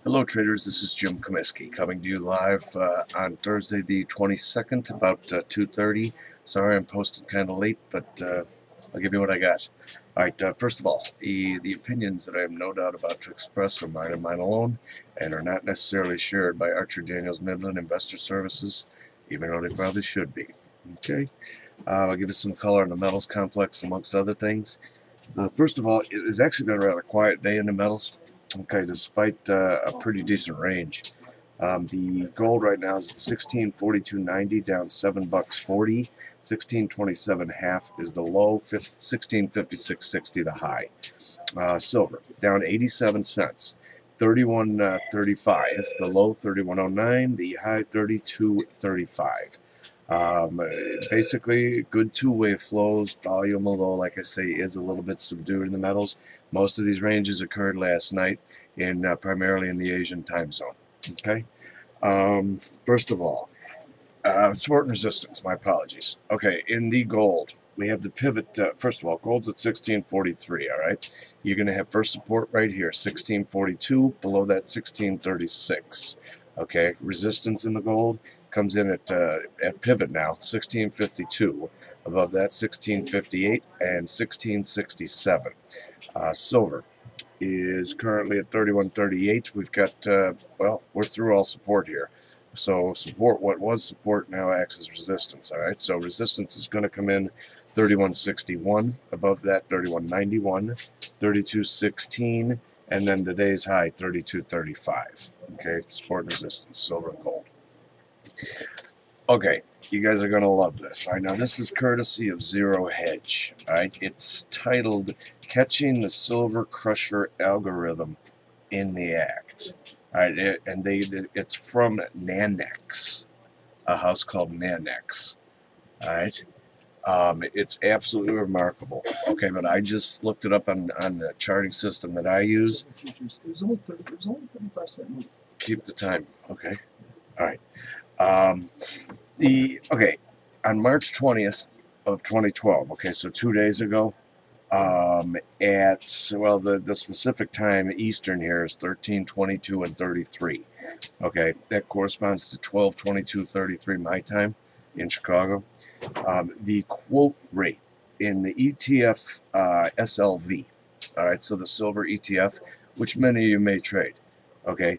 Hello traders, this is Jim Comiskey coming to you live on Thursday the 22nd about 2:30. Sorry I'm posting kind of late, but I'll give you what I got. Alright, first of all, the opinions that I am no doubt about to express are mine and mine alone, and are not necessarily shared by Archer Daniels Midland Investor Services, even though they probably should be. Okay, I'll give you some color on the metals complex amongst other things. First of all, it has actually been a rather quiet day in the metals. Okay, despite a pretty decent range. The gold right now is at 1642.90, down $7.40. 1627.5 is the low. 1656.60 the high. Silver down 87 cents. 31.35. The low 31.09. The high 32.35. Basically, good two-way flows. Volume, although, like I say, is a little bit subdued in the metals. Most of these ranges occurred last night, primarily in the Asian time zone. Okay. First of all, support and resistance. My apologies. Okay, in the gold, we have the pivot. First of all, gold's at 1643. All right, you're going to have first support right here, 1642. Below that, 1636. Okay, resistance in the gold comes in at pivot now, 1652. Above that, 1658 and 1667. Silver is currently at 31.38. We've got, well, we're through all support here. So support, what was support now acts as resistance, all right? So resistance is going to come in 31.61. Above that, 31.91, 32.16, and then today's high, 32.35. Okay, support and resistance, silver and gold. Okay, you guys are going to love this. All right, now this is courtesy of Zero Hedge. All right, it's titled Catching the Silver Crusher Algorithm in the Act. All right, it's from Nanex, a house called Nanex. All right, it's absolutely remarkable. Okay, but I just looked it up on the charting system that I use. It was only 35%. Keep the time. Okay, all right. On March 20th of 2012, okay, so 2 days ago, the specific time Eastern here is 13:22 and 33. Okay, that corresponds to 12:22:33 my time in Chicago. The quote rate in the ETF SLV, all right, so the silver ETF, which many of you may trade, okay,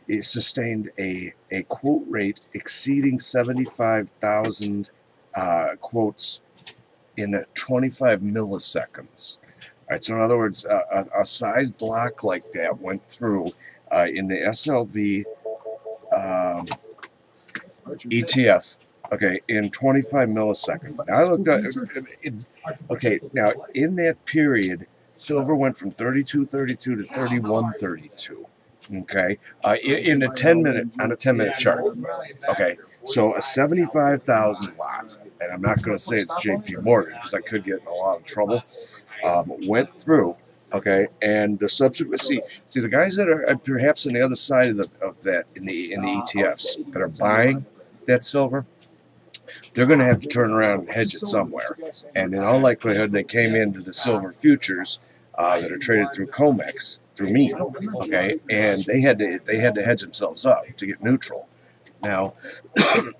it sustained a quote rate exceeding 75,000 quotes in 25 milliseconds. All right, so in other words, a size block like that went through in the SLV ETF, okay, in 25 milliseconds. Now I looked at okay, now in that period, silver went from 32.32 to 31.32. Okay, in a 10-minute chart. Okay, so a 75,000 lot, and I'm not going to say it's JP Morgan because I could get in a lot of trouble. Went through, okay, and the subsequent see the guys that are perhaps on the other side of that in the ETFs that are buying that silver, they're going to have to turn around and hedge it somewhere, and in all likelihood they came into the silver futures that are traded through COMEX. Through me, okay, and they had to hedge themselves up to get neutral. Now,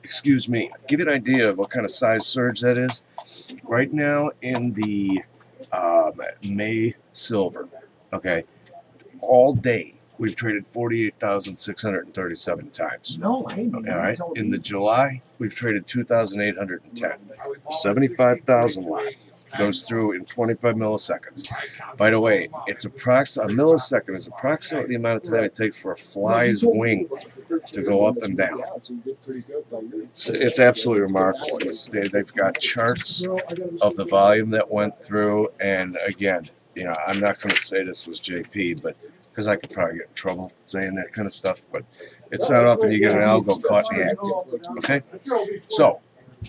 excuse me, give you an idea of what kind of size surge that is. Right now in the May silver, okay, all day we've traded 48,637 times. No, I ain't. All right, in the July we've traded 2,810. 75,000 lot goes through in 25 milliseconds. By the way, it's a millisecond is approximately the amount of time it takes for a fly's wing to go up and down. It's absolutely remarkable. They've got charts of the volume that went through, and again, you know, I'm not going to say this was JP, but because I could probably get in trouble saying that kind of stuff, but it's not often you get an algo caught in the act. Okay, so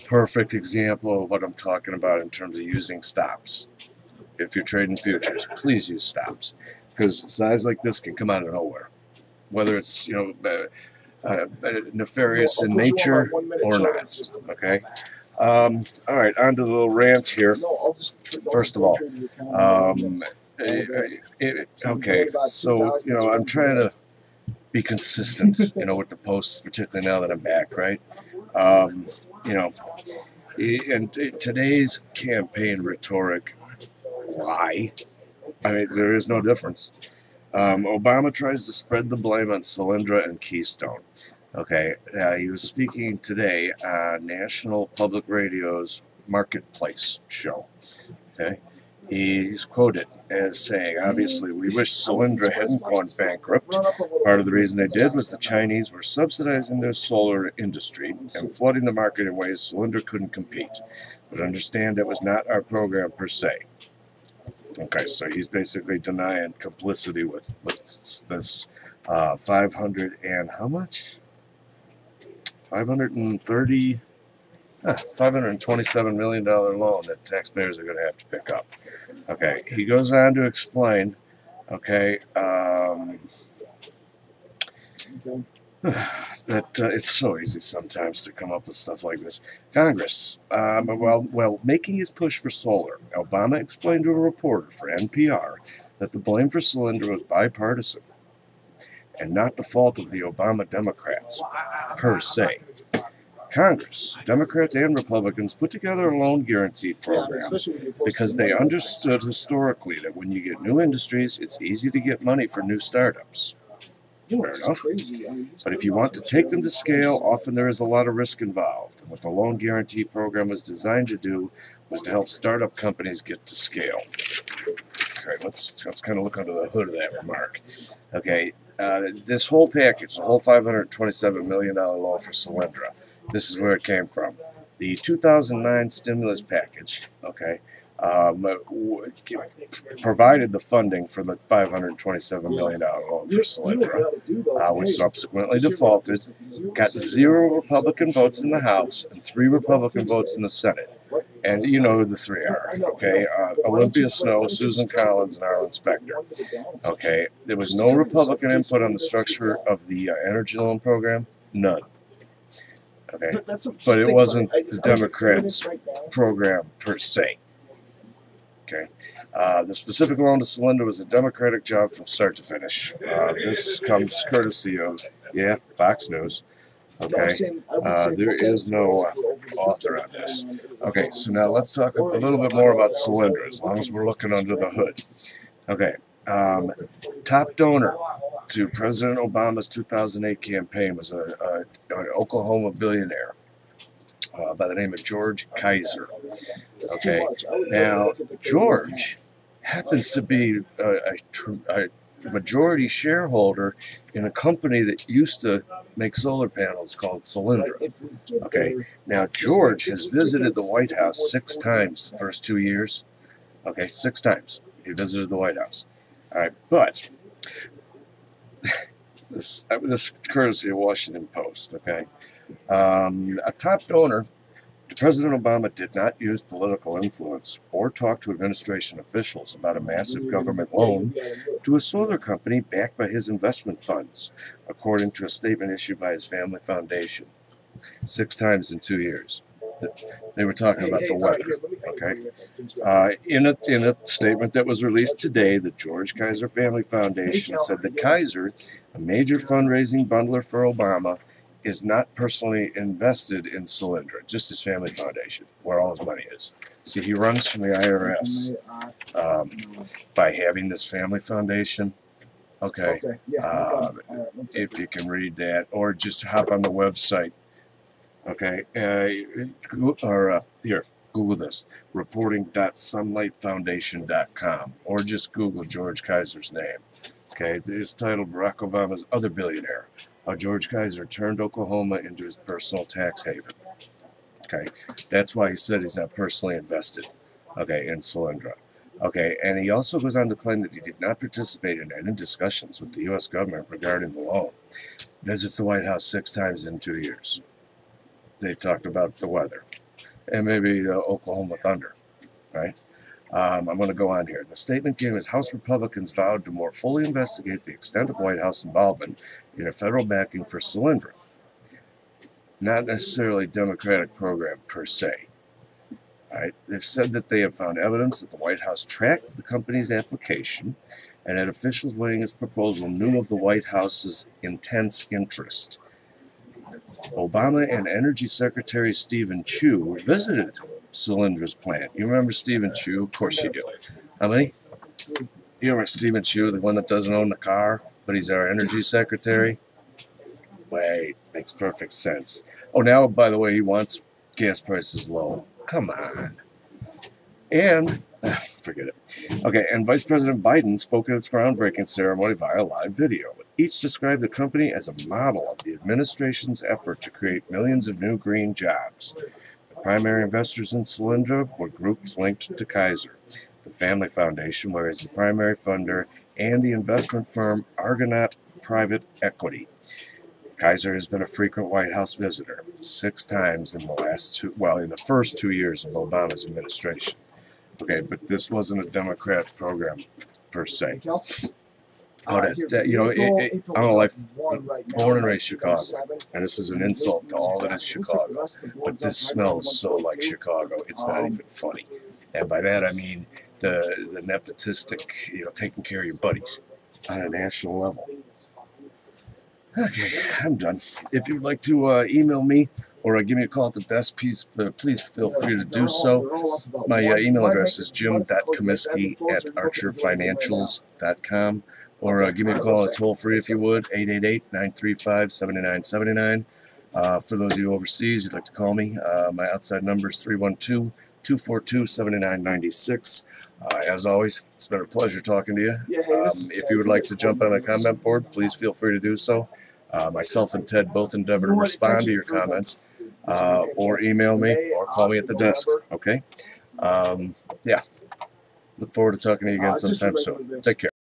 perfect example of what I'm talking about in terms of using stops. If you're trading futures, please use stops, because size like this can come out of nowhere, whether it's, you know, nefarious in nature or not. Okay. All right, on to the little rant here. First of all, Okay, so, I'm trying to be consistent, with the posts, particularly now that I'm back, right? You know, and today's campaign rhetoric, lie. I mean, there is no difference. Obama tries to spread the blame on Solyndra and Keystone. Okay, he was speaking today on National Public Radio's Marketplace show. Okay, he's quoted as saying, obviously, we wish Solyndra hadn't gone bankrupt. Part of the reason they did was the Chinese were subsidizing their solar industry and flooding the market in ways Solyndra couldn't compete. But understand that was not our program per se. Okay, so he's basically denying complicity with this 500 and how much? 530, $527 million loan that taxpayers are going to have to pick up. Okay, he goes on to explain, okay, that it's so easy sometimes to come up with stuff like this. Congress, well, making his push for solar, Obama explained to a reporter for NPR that the blame for Solyndra was bipartisan and not the fault of the Obama Democrats, per se. Congress, Democrats and Republicans, put together a loan guarantee program because they understood historically that when you get new industries, it's easy to get money for new startups. Fair enough. But if you want to take them to scale, often there is a lot of risk involved. And what the loan guarantee program was designed to do was to help startup companies get to scale. Okay, let's kind of look under the hood of that remark. Okay, this whole package, the whole $527 million loan for Solyndra, this is where it came from. The 2009 stimulus package, okay, provided the funding for the $527 million loan for Solyndra, which subsequently defaulted, got 0 Republican votes in the House and 3 Republican votes in the Senate. And you know who the 3 are, okay? Olympia Snowe, Susan Collins, and Arlen Specter. Okay, there was no Republican input on the structure of the energy loan program, none. Okay, but it wasn't the Democrats' program per se. Okay, the specific loan to Solyndra was a Democratic job from start to finish. This comes courtesy of, Fox News. Okay, there is no author on this. Okay, so now let's talk a little bit more about Solyndra, as long as we're looking under the hood. Okay, top donor to President Obama's 2008 campaign was an Oklahoma billionaire by the name of George Kaiser. Okay, now George happens to be a majority shareholder in a company that used to make solar panels called Solyndra. Okay, now George has visited the White House 6 times the first 2 years. Okay, 6 times he visited the White House. All right, but this courtesy of Washington Post. Okay, a top donor to President Obama did not use political influence or talk to administration officials about a massive government loan to a solar company backed by his investment funds, according to a statement issued by his family foundation. 6 times in 2 years. They were talking about the weather. Okay, in a statement that was released today, the George Kaiser Family Foundation said that Kaiser, a major fundraising bundler for Obama, is not personally invested in Solyndra, just his family foundation, where all his money is. See, he runs from the IRS by having this family foundation. Okay, if you can read that, or just hop on the website. Okay, here, Google this, reporting.sunlightfoundation.com, or just Google George Kaiser's name. Okay, it's titled Barack Obama's Other Billionaire, How George Kaiser Turned Oklahoma into His Personal Tax Haven. Okay, that's why he said he's not personally invested, okay, in Solyndra. Okay, and he also goes on to claim that he did not participate in any discussions with the U.S. government regarding the loan. Visits the White House 6 times in 2 years. They talked about the weather and maybe Oklahoma Thunder, right? I'm going to go on here. The statement came as House Republicans vowed to more fully investigate the extent of White House involvement in a federal backing for Solyndra. Not necessarily a Democratic program per se. All right. They've said that they have found evidence that the White House tracked the company's application and that officials weighing its proposal knew of the White House's intense interest. Obama and Energy Secretary Stephen Chu visited Solyndra's plant. You remember Stephen Chu? Of course you do. How many? You remember Stephen Chu, the one that doesn't own the car, but he's our energy secretary? Wait, makes perfect sense. Oh, now, by the way, he wants gas prices low. Come on. And, forget it. Okay, and Vice President Biden spoke at its groundbreaking ceremony via live video. Each described the company as a model of the administration's effort to create millions of new green jobs. The primary investors in Solyndra were groups linked to Kaiser, the family foundation, whereas the primary funder, and the investment firm Argonaut Private Equity. Kaiser has been a frequent White House visitor 6 times in the first 2 years of Obama's administration. Okay, but this wasn't a Democrat program per se. I'm born and raised Chicago, and this is an insult to all that is Chicago, but this smells so like Chicago, it's not even funny. And by that I mean the nepotistic, taking care of your buddies on a national level. Okay, I'm done. If you'd like to email me or give me a call at the desk, please feel free to do so. My email address is jim.comiskey@archerfinancials.com, or give me a call at toll-free if you would, 888-935-7979. For those of you overseas, you'd like to call me, my outside number is 312-242-7996. As always, it's been a pleasure talking to you. If you would like to jump on a comment board, please feel free to do so. Myself and Ted both endeavor to respond to your comments, or email me, or call me at the desk, okay? Yeah. Look forward to talking to you again sometime soon. Take care.